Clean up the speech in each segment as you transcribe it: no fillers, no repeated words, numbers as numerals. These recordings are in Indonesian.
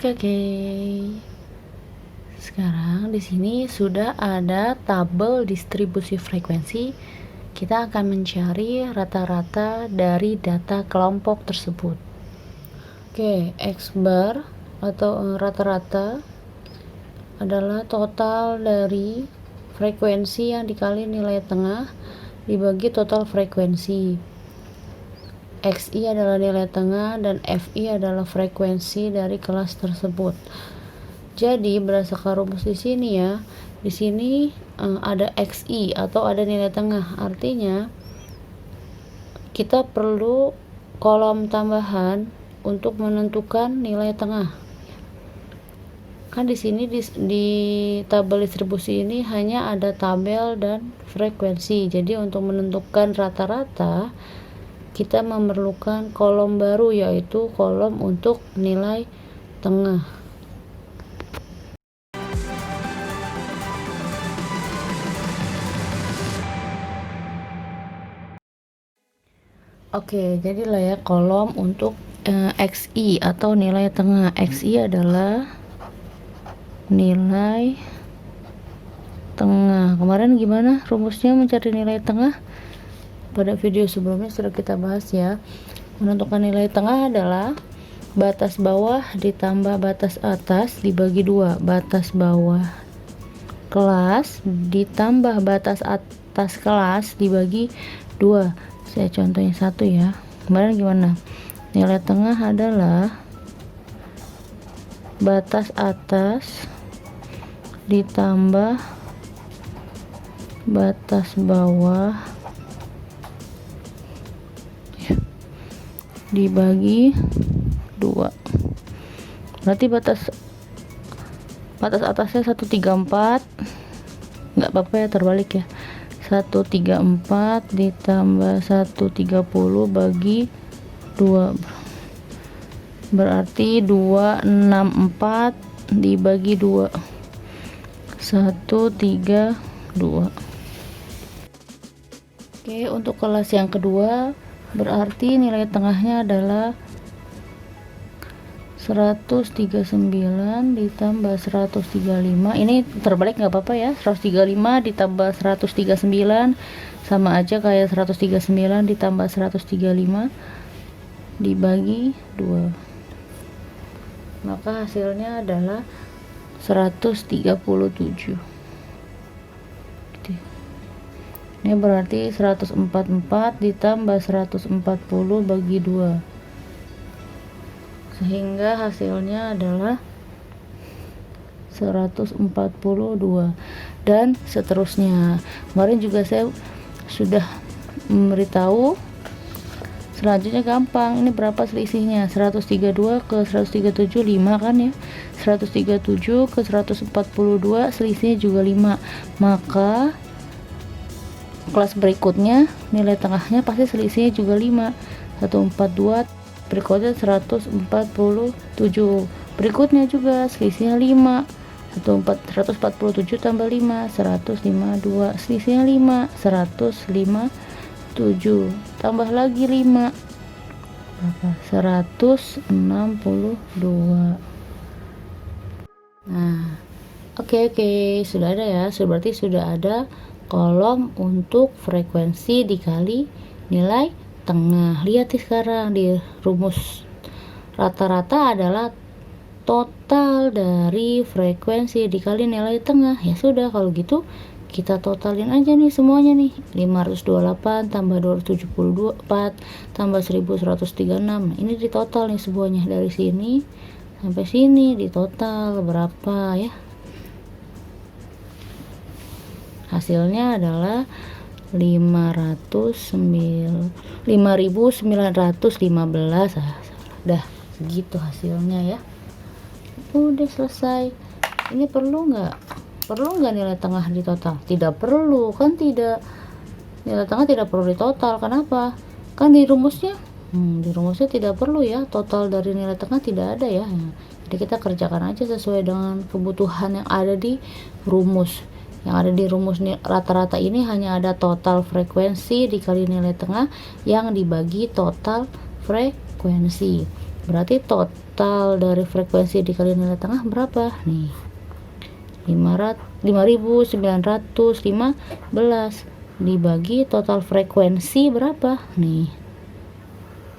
Oke. Sekarang di sini sudah ada tabel distribusi frekuensi. Kita akan mencari rata-rata dari data kelompok tersebut. Oke, X bar atau rata-rata adalah total dari frekuensi yang dikali nilai tengah dibagi total frekuensi. XI adalah nilai tengah dan FI adalah frekuensi dari kelas tersebut. Jadi berdasarkan rumus di sini ya, di sini ada XI atau ada nilai tengah. Artinya kita perlu kolom tambahan untuk menentukan nilai tengah. Kan di sini di tabel distribusi ini hanya ada tabel dan frekuensi. Jadi untuk menentukan rata-rata kita memerlukan kolom baru, yaitu kolom untuk nilai tengah. Oke, jadilah ya kolom untuk XI atau nilai tengah. XI adalah nilai tengah. Kemarin gimana rumusnya mencari nilai tengah? Pada video sebelumnya sudah kita bahas ya. Menentukan nilai tengah adalah batas bawah ditambah batas atas dibagi 2. Batas bawah kelas ditambah batas atas kelas dibagi 2. Saya contohnya 1 ya. Kemarin gimana? Nilai tengah adalah batas atas ditambah batas bawah dibagi 2. Berarti batas atasnya 134. Nggak apa-apa ya, terbalik ya. 134 ditambah 130 bagi 2, berarti 264 dibagi 2, 132. Oke, untuk kelas yang kedua berarti nilai tengahnya adalah 139 ditambah 135. Ini terbalik nggak apa-apa ya. 135 ditambah 139 sama aja kayak 139 ditambah 135 dibagi 2, maka hasilnya adalah 137. Ini berarti 144 ditambah 140 bagi 2, sehingga hasilnya adalah 142 dan seterusnya. Kemarin juga saya sudah memberitahu. Selanjutnya gampang, ini berapa selisihnya? 132 ke 137 5 kan ya. 137 ke 142 selisihnya juga 5. Maka kelas berikutnya nilai tengahnya pasti selisihnya juga 5. 142 berikutnya 147, berikutnya juga selisihnya 5. 147 tambah 5 152, selisihnya 5, 157 tambah lagi 5 berapa? 162. Nah, oke, sudah ada ya. Berarti sudah ada kolom untuk frekuensi dikali nilai tengah. Lihat sekarang di rumus, rata-rata adalah total dari frekuensi dikali nilai tengah. Ya sudah, kalau gitu kita totalin aja nih semuanya nih. 528 tambah 274 tambah 1136. Ini di total nih semuanya, dari sini sampai sini di total berapa ya? Hasilnya adalah 5.915. Dah segitu hasilnya ya. Udah selesai. Ini perlu nggak nilai tengah di total? Tidak perlu kan, tidak, nilai tengah tidak perlu di total. Kenapa? Kan di rumusnya tidak perlu ya, total dari nilai tengah tidak ada ya. Jadi kita kerjakan aja sesuai dengan kebutuhan yang ada di rumus. Yang ada di rumus rata-rata ini hanya ada total frekuensi dikali nilai tengah yang dibagi total frekuensi. Berarti total dari frekuensi dikali nilai tengah berapa? Nih, 5.915 dibagi total frekuensi berapa? Nih,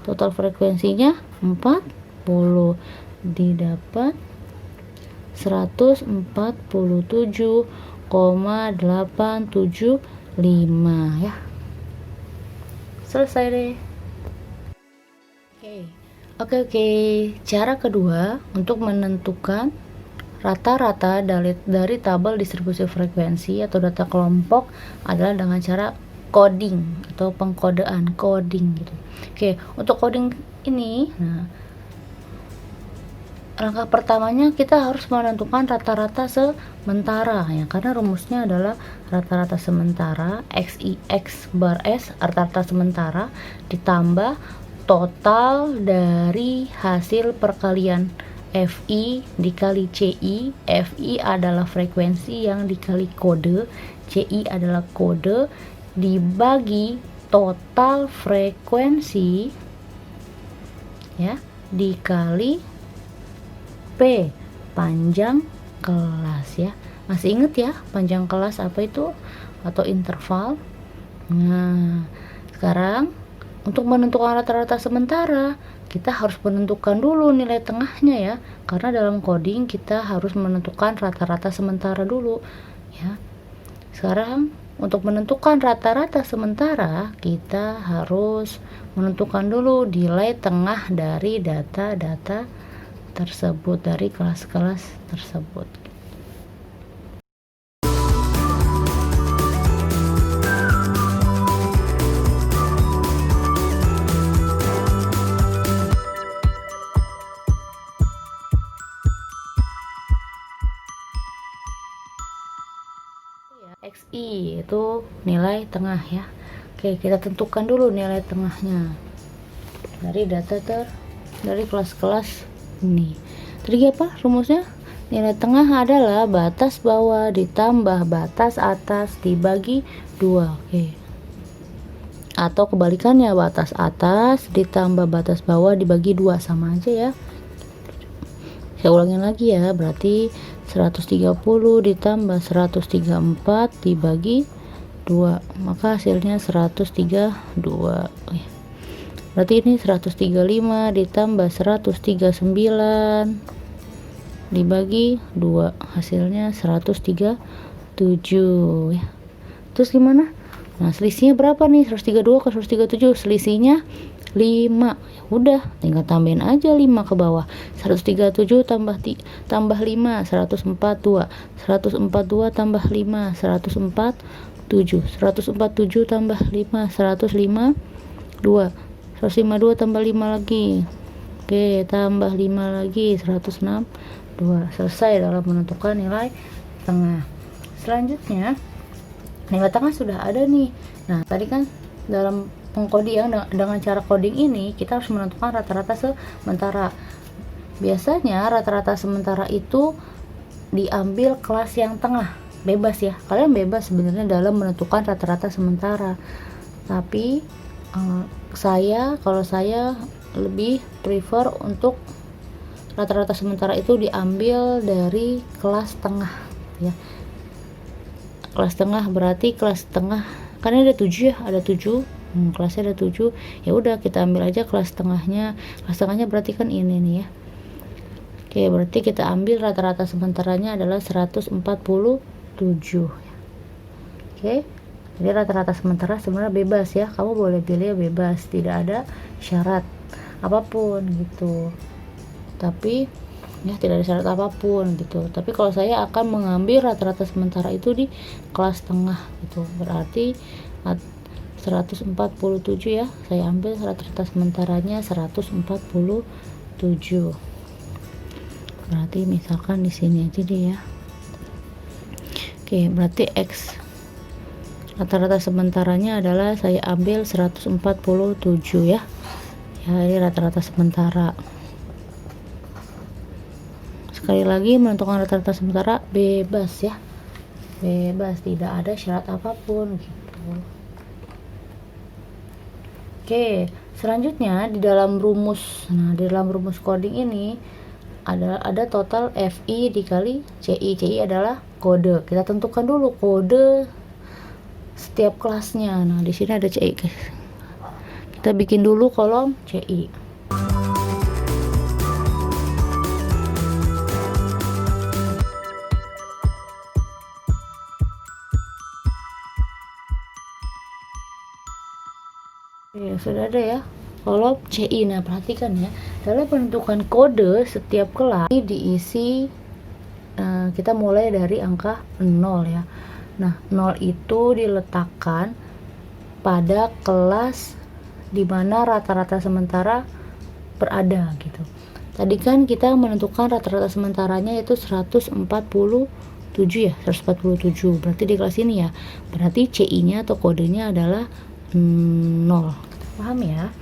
total frekuensinya 40, didapat 147,875 ya. Selesai deh. Oke. Cara kedua untuk menentukan rata-rata dari tabel distribusi frekuensi atau data kelompok adalah dengan cara coding atau pengkodean, coding gitu. Untuk coding ini, langkah pertamanya kita harus menentukan rata-rata sementara ya, karena rumusnya adalah rata-rata sementara X bar S, rata-rata sementara ditambah total dari hasil perkalian FI dikali CI. FI adalah frekuensi yang dikali kode, CI adalah kode, dibagi total frekuensi ya, dikali P, panjang kelas ya. Masih inget ya panjang kelas apa itu, atau interval? Nah, sekarang untuk menentukan rata-rata sementara, kita harus menentukan dulu nilai tengahnya ya, karena dalam coding kita harus menentukan rata-rata sementara dulu ya. Sekarang untuk menentukan rata-rata sementara, kita harus menentukan dulu nilai tengah dari data-data tersebut, dari kelas-kelas tersebut. XI itu nilai tengah ya. Kita tentukan dulu nilai tengahnya dari data dari kelas-kelas ini. Tadi apa rumusnya? Nilai tengah adalah batas bawah ditambah batas atas dibagi 2. Atau kebalikannya, batas atas ditambah batas bawah dibagi 2, sama aja ya. Saya ulangin lagi ya, berarti 130 ditambah 134 dibagi 2, maka hasilnya 132. Berarti ini 135 ditambah 139 dibagi 2, hasilnya 137 ya. Terus gimana? Nah, selisihnya berapa nih? 132 ke 137, selisihnya 5. Udah, tinggal tambahin aja 5 ke bawah. 137 tambah 5, 142. 142 tambah 5, 147. 147 tambah 5, 152. 152 tambah 5 lagi. Tambah 5 lagi, 162. Selesai dalam menentukan nilai tengah. Selanjutnya, nilai tengah sudah ada nih. Nah, tadi kan dalam pengkodian dengan cara coding ini kita harus menentukan rata-rata sementara. Biasanya rata-rata sementara itu diambil kelas yang tengah, bebas ya. Kalian bebas sebenarnya dalam menentukan rata-rata sementara. Tapi kalau saya lebih prefer untuk rata-rata sementara itu diambil dari kelas tengah ya. Kelas tengah berarti kelas tengah kan ada 7 ya, ada 7. Kelasnya ada 7. Ya udah, kita ambil aja kelas tengahnya. Kelas tengahnya berarti kan ini nih ya. Berarti kita ambil rata-rata sementaranya adalah 147. Jadi rata-rata sementara sebenarnya bebas ya. Kamu boleh pilih bebas, tidak ada syarat apapun gitu. Tapi ya tidak ada syarat apapun gitu. Tapi kalau saya akan mengambil rata-rata sementara itu di kelas tengah gitu. Berarti 147 ya. Saya ambil rata-rata sementaranya 147. Berarti misalkan di sini aja deh ya. Berarti X rata-rata sementaranya adalah saya ambil 147 ya. Ini rata-rata sementara. Sekali lagi, menentukan rata-rata sementara bebas ya, bebas, tidak ada syarat apapun gitu. Oke, selanjutnya di dalam rumus, di dalam rumus coding ini ada total FI dikali CI. CI adalah kode. Kita tentukan dulu kode setiap kelasnya. Nah, di sini ada CI. Kita bikin dulu kolom CI. Ya, sudah ada ya kolom CI. Nah, perhatikan ya, dalam penentukan kode setiap kelas ini diisi, kita mulai dari angka 0 ya. Nah, 0 itu diletakkan pada kelas di mana rata-rata sementara berada gitu. Tadi kan kita menentukan rata-rata sementaranya itu 147 ya, 147. Berarti di kelas ini ya. Berarti CI-nya atau kodenya adalah 0. Paham ya?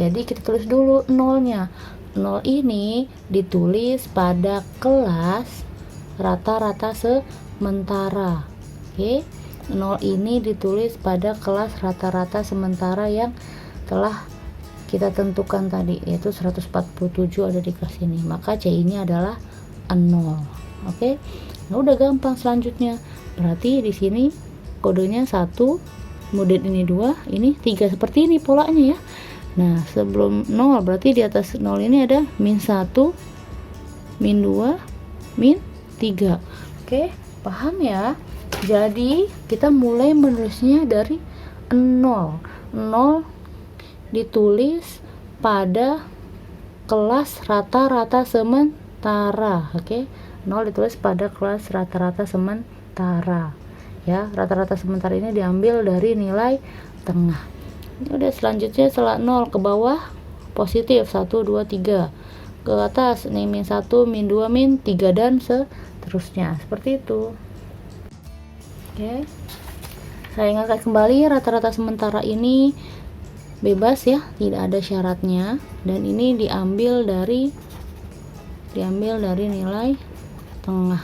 Jadi kita tulis dulu 0-nya. 0 ini ditulis pada kelas rata-rata sementara. Oke. 0 ini ditulis pada kelas rata-rata sementara yang telah kita tentukan tadi, yaitu 147 ada di kelas ini. Maka CI-nya adalah 0. Oke. Nah, udah gampang selanjutnya. Berarti di sini kodenya 1, kemudian ini 2, ini 3, seperti ini polanya ya. Nah, sebelum 0 berarti di atas 0 ini ada -1, -2, -3. Oke, paham ya? Jadi kita mulai menulisnya dari 0. 0 ditulis pada kelas rata-rata sementara. Oke, 0 ditulis pada kelas rata-rata sementara ya. Rata-rata sementara ini diambil dari nilai tengah. Ini udah, selanjutnya setelah 0 ke bawah positif 1 2 3, ke atas nih -1 -2 -3 dan seterusnya, seperti itu. Oke, saya ingatkan kembali, rata-rata sementara ini bebas ya, tidak ada syaratnya, dan ini diambil dari nilai tengah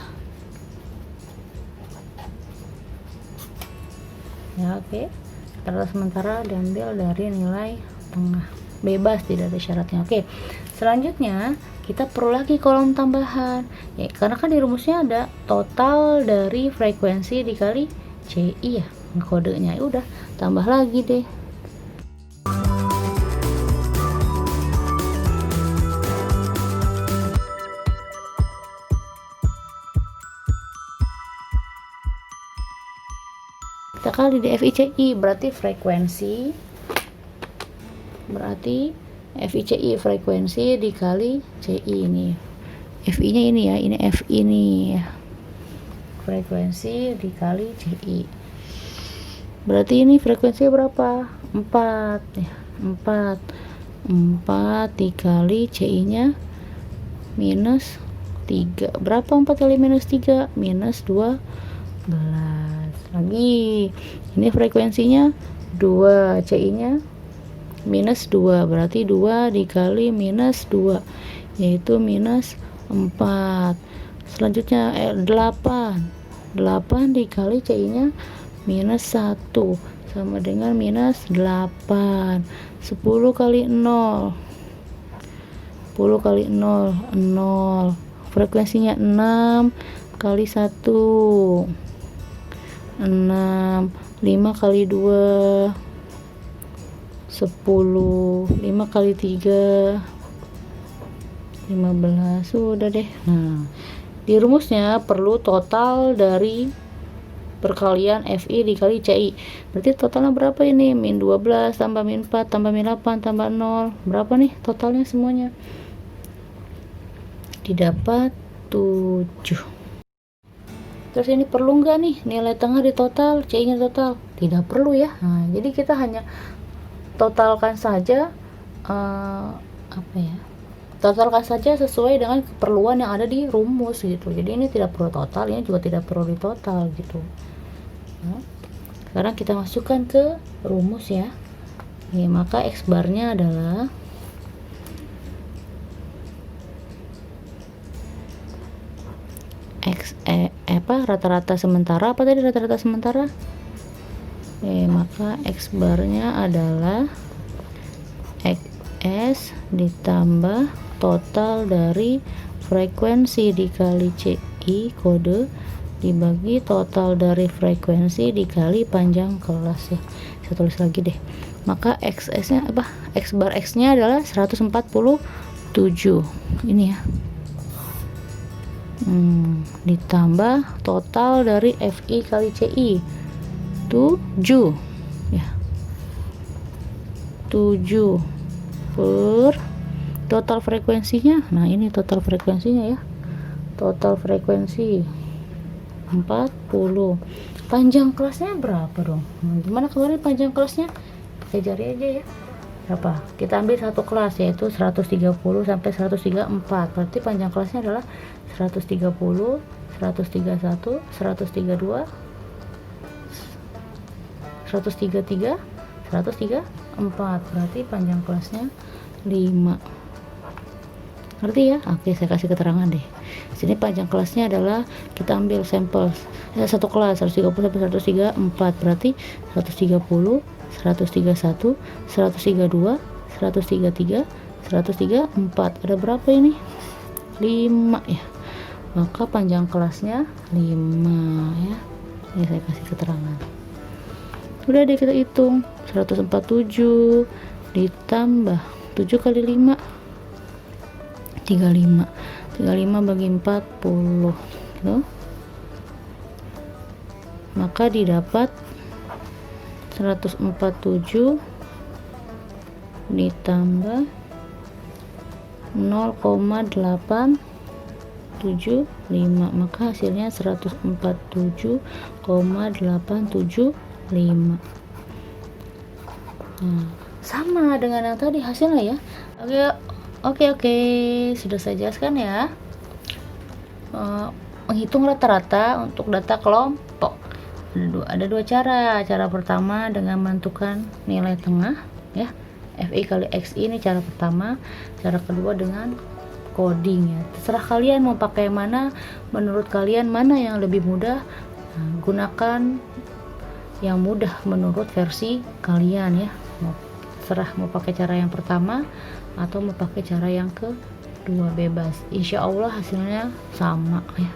ya. Oke, rata sementara diambil dari nilai tengah, bebas, tidak ada syaratnya. Oke, selanjutnya kita perlu lagi kolom tambahan ya, karena kan di rumusnya ada total dari frekuensi dikali CI ya, kodenya. Udah, tambah lagi deh. Kita kali di FICI, berarti frekuensi dikali CI. Ini FI nya ini ya, ini FI nih, frekuensi dikali CI. Berarti ini frekuensi berapa? 4 ya, 4 dikali CI nya -3. Berapa 4 kali -3? -12. Lagi ini frekuensinya 2, CI nya -2, berarti 2 dikali -2 yaitu -4. Selanjutnya 8 dikali CI nya -1 sama dengan -8. 10 kali 0, 0. Frekuensinya 6 kali 1, 6. 5 kali 2, 10. 5 kali 3, 15. Sudah deh. Nah, di rumusnya perlu total dari perkalian FI dikali CI. Berarti totalnya berapa ini? -12 tambah -4 tambah -8 tambah 0. Berapa nih totalnya semuanya? Didapat 7. Terus ini perlu nggak nih nilai tengah di total, CI-nya total? Tidak perlu ya. Nah, jadi kita hanya totalkan saja totalkan saja sesuai dengan keperluan yang ada di rumus gitu. Jadi ini tidak perlu total, ini juga tidak perlu di total gitu. Nah, sekarang kita masukkan ke rumus ya. Oke, maka X barnya adalah rata-rata sementara. Apa tadi rata-rata sementara? Maka X barnya adalah XS ditambah total dari frekuensi dikali CI kode dibagi total dari frekuensi dikali panjang kelas ya. Saya tulis lagi deh. Maka XS nya apa? X bar X nya adalah 147 ini ya. Ditambah total dari FI kali CI 7 ya. 7 per total frekuensinya. Nah, ini total frekuensinya ya. Total frekuensi 40. Panjang kelasnya berapa dong? Gimana keluarin panjang kelasnya? Kita cari aja ya. Berapa? Kita ambil satu kelas yaitu 130 sampai 134. Berarti panjang kelasnya adalah 130, 131, 132, 133, 134. Berarti panjang kelasnya 5. Ngerti ya? Oke, saya kasih keterangan deh. Sini panjang kelasnya adalah kita ambil sampel satu kelas 130 sampai 134. Berarti 130, 131, 132, 133, 134. Ada berapa ini? 5 ya. Maka panjang kelasnya 5 ya. Ini saya kasih keterangan. Udah deh, kita hitung. 147 ditambah 7 kali 5 35 bagi 40 gitu. Maka didapat 147 ditambah 0,875, maka hasilnya 147,875. Sama dengan yang tadi hasilnya ya. Oke, sudah saya jelaskan ya. Menghitung rata-rata untuk data kelompok ada dua cara. Cara pertama dengan menentukan nilai tengah ya, FI kali XI, ini cara pertama. Cara kedua dengan coding ya. Terserah kalian mau pakai mana, menurut kalian mana yang lebih mudah. Gunakan yang mudah menurut versi kalian ya. Terserah mau pakai cara yang pertama atau mau pakai cara yang kedua, bebas. Insya Allah hasilnya sama ya.